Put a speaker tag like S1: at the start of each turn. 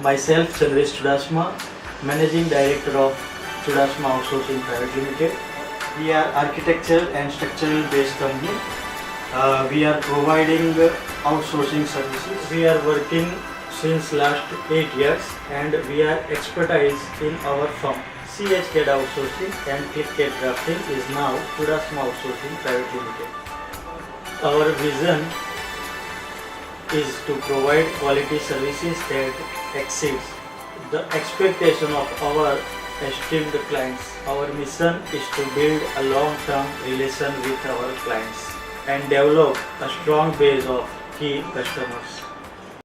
S1: Myself, Chudasama, Managing Director of Chudasama Outsourcing Pvt Ltd. We are architectural and structural based company. We are providing outsourcing services. We are working since last 8 years and we are expertise in our firm. CAD outsourcing and CAD drafting is now Chudasama Outsourcing Pvt Ltd. Our vision is to provide quality services that exceeds the expectation of our esteemed clients. Our mission is to build a long-term relation with our clients and develop a strong base of key customers.